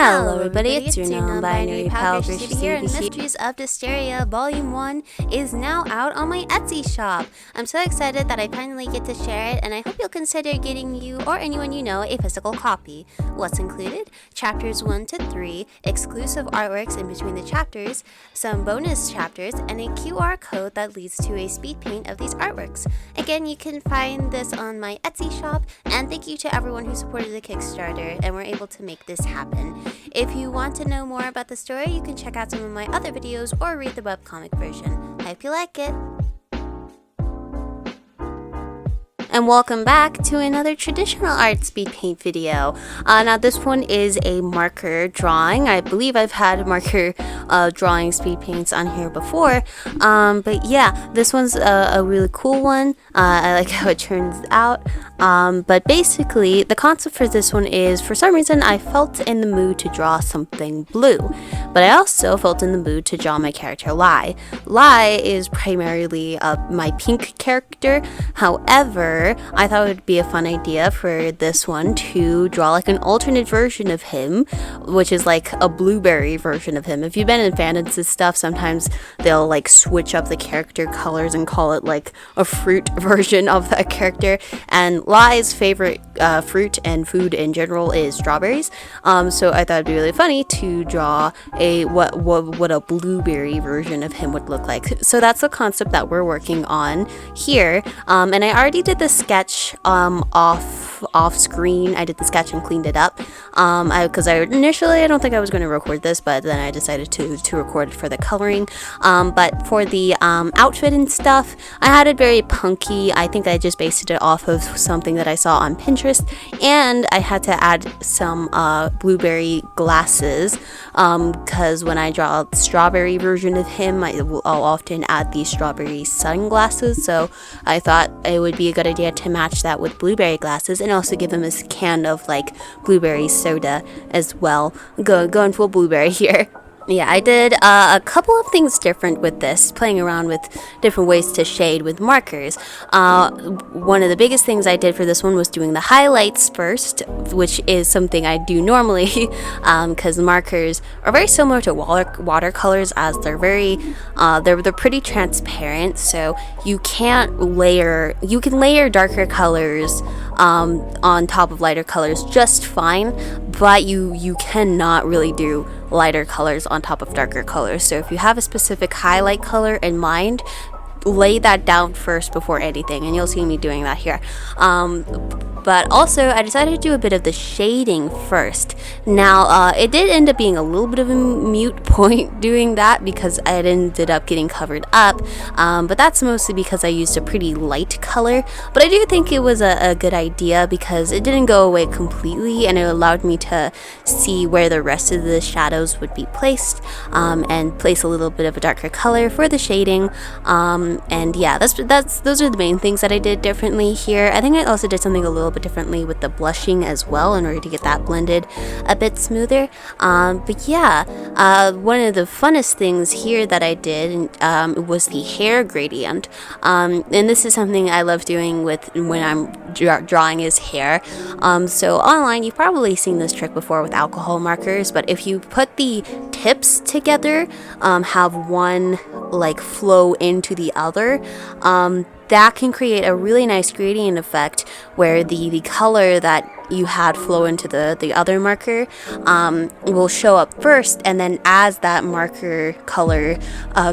Hello everybody, it's your non-binary pal Christian here, and Mysteries of Distearia Volume 1 is now out on my Etsy shop. I'm so excited that I finally get to share it, and I hope you'll consider getting you or anyone you know a physical copy. What's included? Chapters 1 to 3, exclusive artworks in between the chapters, some bonus chapters, and a QR code that leads to a speed paint of these artworks. Again, you can find this on my Etsy shop, and thank you to everyone who supported the Kickstarter and were able to make this happen. If you want to know more about the story, you can check out some of my other videos or read the webcomic version. Hope you like it! And welcome back to another traditional art speed paint video. Now this one is a marker drawing. I believe I've had marker drawing speed paints on here before. But yeah, this one's a really cool one. I like how it turns out. But basically, the concept for this one is, for some reason, I felt in the mood to draw something blue. But I also felt in the mood to draw my character Lai. Lai is primarily my pink character. However, I thought it would be a fun idea for this one to draw like an alternate version of him, which is like a blueberry version of him. If you've been in fandoms and stuff, sometimes they'll like switch up the character colors and call it like a fruit version of that character. And Lai's favorite fruit and food in general is strawberries. So I thought it'd be really funny to draw what a blueberry version of him would look like. So that's the concept that we're working on here. And I already did the sketch off screen. I did the sketch and cleaned it up because initially I don't think I was going to record this, but then I decided to record it for the coloring. But for the outfit and stuff, I had it very punky. I think I just based it off of something that I saw on Pinterest, and I had to add some blueberry glasses because when I draw the strawberry version of him, I'll often add these strawberry sunglasses. So I thought it would be a good idea to match that with blueberry glasses and also give him a can of like blueberry soda as well. Going full blueberry here. Yeah, I did a couple of things different with this, playing around with different ways to shade with markers. One of the biggest things I did for this one was doing the highlights first, which is something I do normally because markers are very similar to watercolors, as they're they're pretty transparent, so you can layer darker colors on top of lighter colors just fine, but you cannot really do lighter colors on top of darker colors. So if you have a specific highlight color in mind, lay that down first before anything, and you'll see me doing that here. But also I decided to do a bit of the shading first. Now it did end up being a little bit of a moot point doing that because it ended up getting covered up, but that's mostly because I used a pretty light color. But I do think it was a good idea because it didn't go away completely, and it allowed me to see where the rest of the shadows would be placed, and place a little bit of a darker color for the shading. And yeah, those are the main things that I did differently here. I think I also did something a little bit differently with the blushing as well in order to get that blended a bit smoother. But yeah, one of the funnest things here that I did was the hair gradient. And this is something I love doing when I'm drawing his hair. So online, you've probably seen this trick before with alcohol markers, but if you put the tips together, have one like flow into the other, that can create a really nice gradient effect where the color that you had flow into the other marker will show up first, and then as that marker color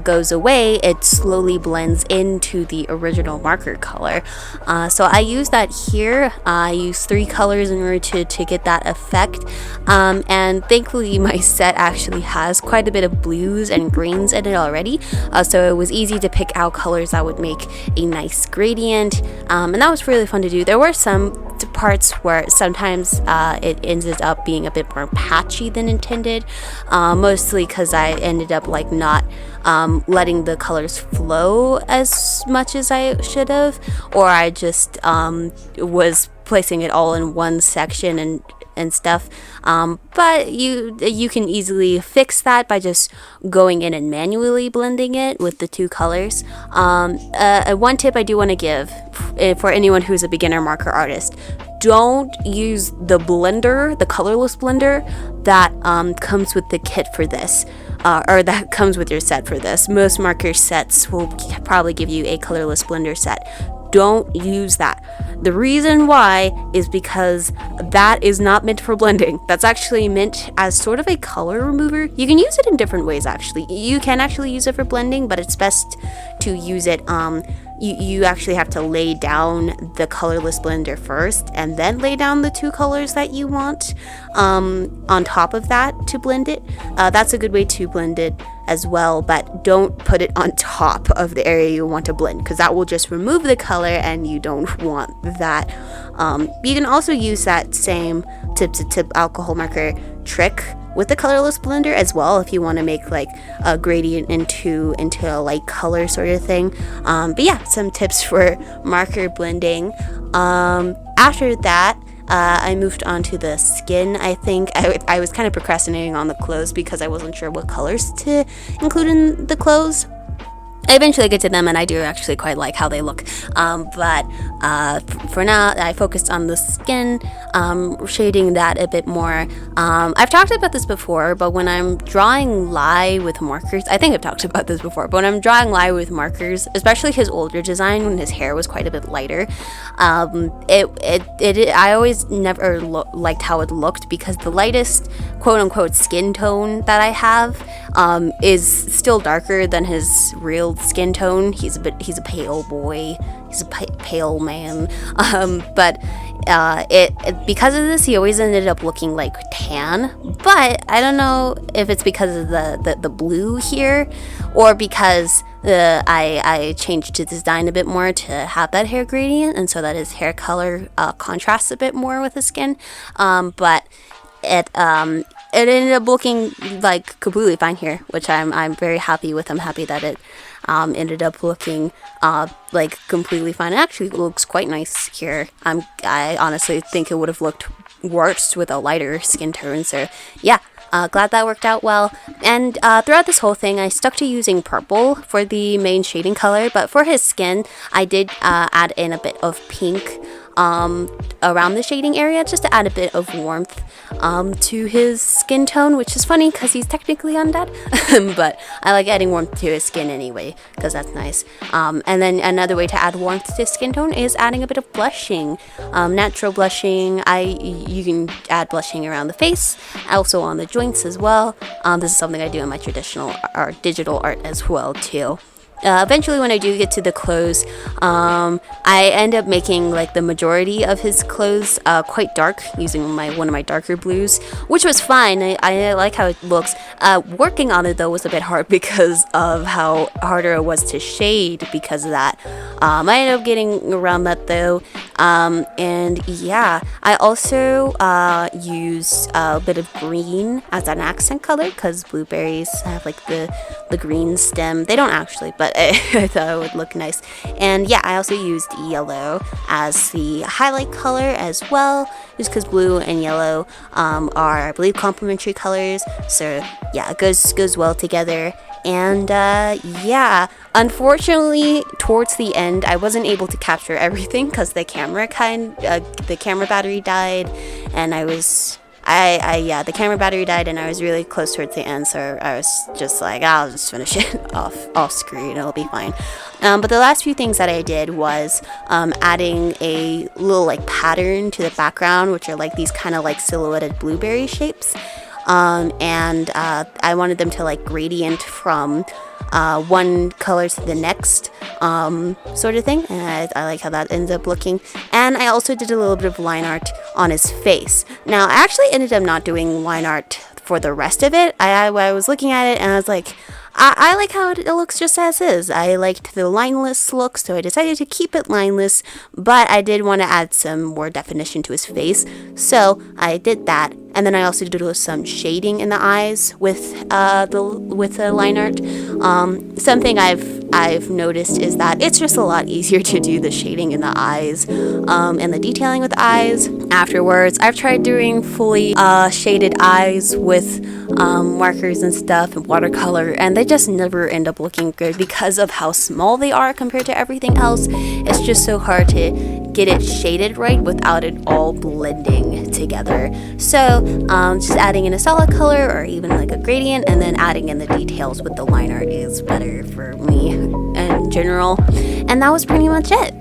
goes away, it slowly blends into the original marker color. So I use that here. I use 3 colors in order to get that effect, and thankfully my set actually has quite a bit of blues and greens in it already, so it was easy to pick out colors that would make a nice gradient, and that was really fun to do. There were some parts where sometimes it ended up being a bit more patchy than intended, mostly because I ended up like not letting the colors flow as much as I should have, or I just was placing it all in one section and stuff, but you can easily fix that by just going in and manually blending it with the 2 colors. One tip I do want to give for anyone who's a beginner marker artist: don't use the blender, the colorless blender that comes with the kit for this, or that comes with your set for this. Most marker sets will probably give you a colorless blender set. Don't use that. The reason why is because that is not meant for blending. That's actually meant as sort of a color remover. You can use it in different ways, actually. You can actually use it for blending, but it's best to use it, you actually have to lay down the colorless blender first and then lay down the two colors that you want on top of that to blend it. That's a good way to blend it as well, but don't put it on top of the area you want to blend, because that will just remove the color and you don't want that. You can also use that same tip-to-tip alcohol marker trick with the colorless blender as well, if you want to make like a gradient into a light color sort of thing. But yeah, some tips for marker blending. After that, I moved on to the skin. I think I was kind of procrastinating on the clothes because I wasn't sure what colors to include in the clothes. I eventually get to them, and I do actually quite like how they look. But for now, I focused on the skin, shading that a bit more. I've talked about this before, but when I'm drawing Lai with markers, I think I've talked about this before, but when I'm drawing Lai with markers, especially his older design when his hair was quite a bit lighter, I always never liked how it looked, because the lightest quote-unquote skin tone that I have is still darker than his real skin tone. He's a pale boy. He's a pale man. But because of this, he always ended up looking like tan. But I don't know if it's because of the blue here, or because I changed his design a bit more to have that hair gradient, and so that his hair color contrasts a bit more with his skin. But it ended up looking like completely fine here, which I'm very happy with. I'm happy that it ended up looking like completely fine. It actually looks quite nice here. I honestly think it would have looked worse with a lighter skin tone. So yeah, glad that worked out well. And throughout this whole thing, I stuck to using purple for the main shading color, but for his skin, I did add in a bit of pink around the shading area, just to add a bit of warmth to his skin tone, which is funny because he's technically undead. But I like adding warmth to his skin anyway, because that's nice. And then another way to add warmth to his skin tone is adding a bit of blushing, natural blushing. You can add blushing around the face, also on the joints as well. This is something I do in my traditional art, digital art as well too. Eventually, when I do get to the clothes, I end up making like the majority of his clothes quite dark, using one of my darker blues, which was fine. I like how it looks. Working on it though was a bit hard because of how harder it was to shade because of that. I ended up getting around that though, and yeah, I also used a bit of green as an accent color, because blueberries have like the green stem. They don't actually, but I thought it would look nice. And yeah, I also used yellow as the highlight color as well, just because blue and yellow are, I believe, complementary colors. So yeah, it goes well together. And yeah, unfortunately, towards the end, I wasn't able to capture everything because the camera battery died, and the camera battery died, and I was really close towards the end, so I was just like, I'll just finish it off screen, it'll be fine. But the last few things that I did was adding a little like pattern to the background, which are like these kind of like silhouetted blueberry shapes. And I wanted them to like gradient from one color to the next, sort of thing, and I like how that ends up looking. And I also did a little bit of line art on his face. Now, I actually ended up not doing line art for the rest of it. I was looking at it and I was like, I like how it looks just as is. I liked the lineless look, so I decided to keep it lineless, but I did want to add some more definition to his face, so I did that. And then I also did some shading in the eyes with the line art. Something I've noticed is that it's just a lot easier to do the shading in the eyes and the detailing with the eyes afterwards. I've tried doing fully shaded eyes with markers and stuff and watercolor, and they just never end up looking good because of how small they are compared to everything else. It's just so hard to get it shaded right without it all blending together. So just adding in a solid color or even like a gradient and then adding in the details with the line art is better for me in general. And that was pretty much it.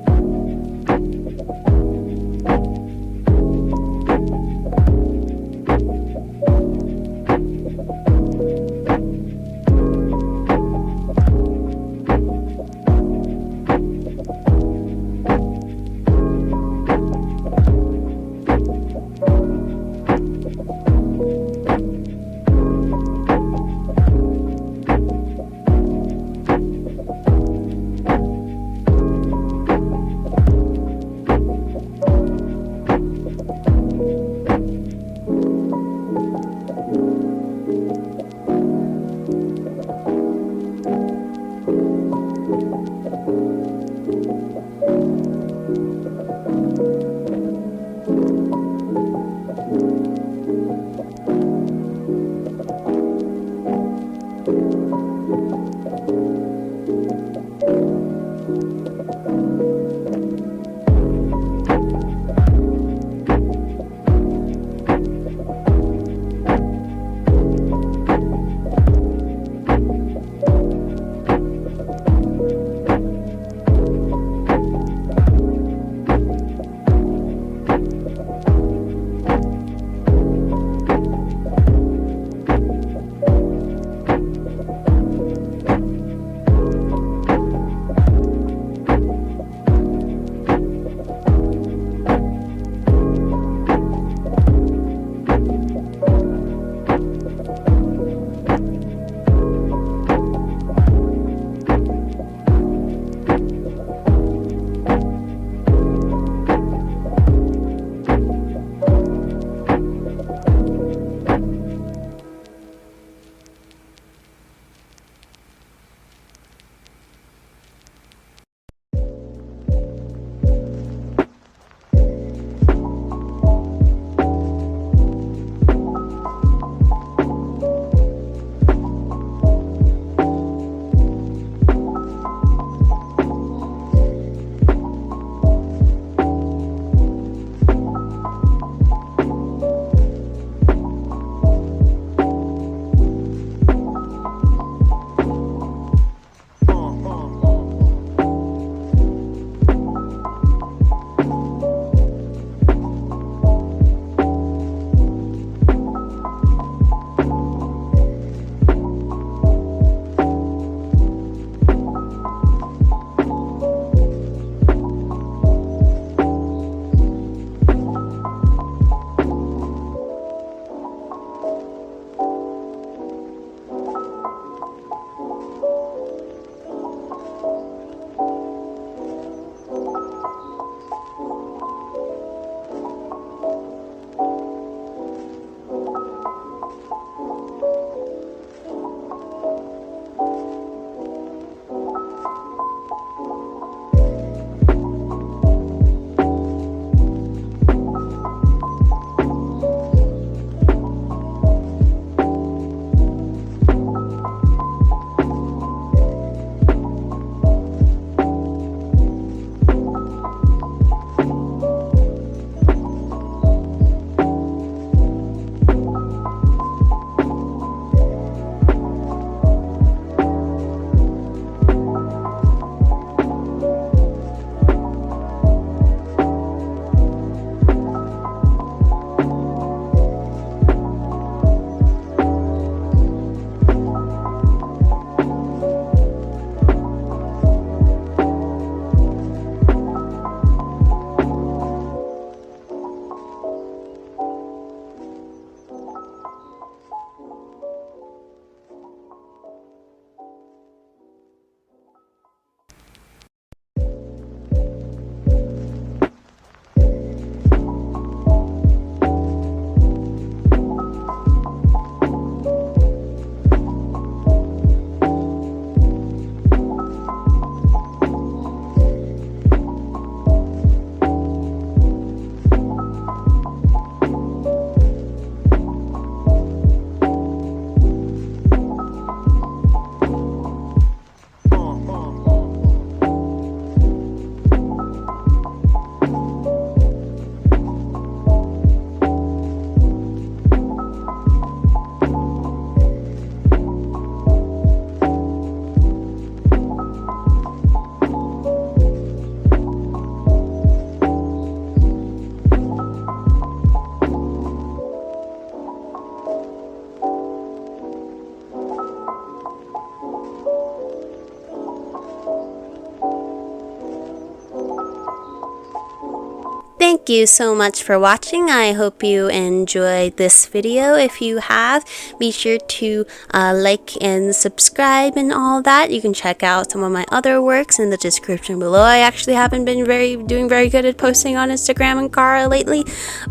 Thank you so much for watching. I hope you enjoyed this video. If you have, be sure to like and subscribe and all that. You can check out some of my other works in the description below. I actually haven't been doing very good at posting on Instagram and Kara lately,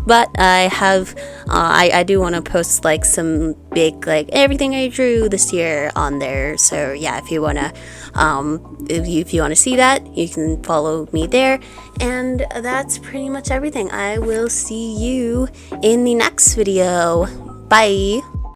but I have I do want to post like some big, like everything I drew this year on there. So yeah, if you want to if you want to see that, you can follow me there. And that's pretty much everything. I will see you in the next video. Bye.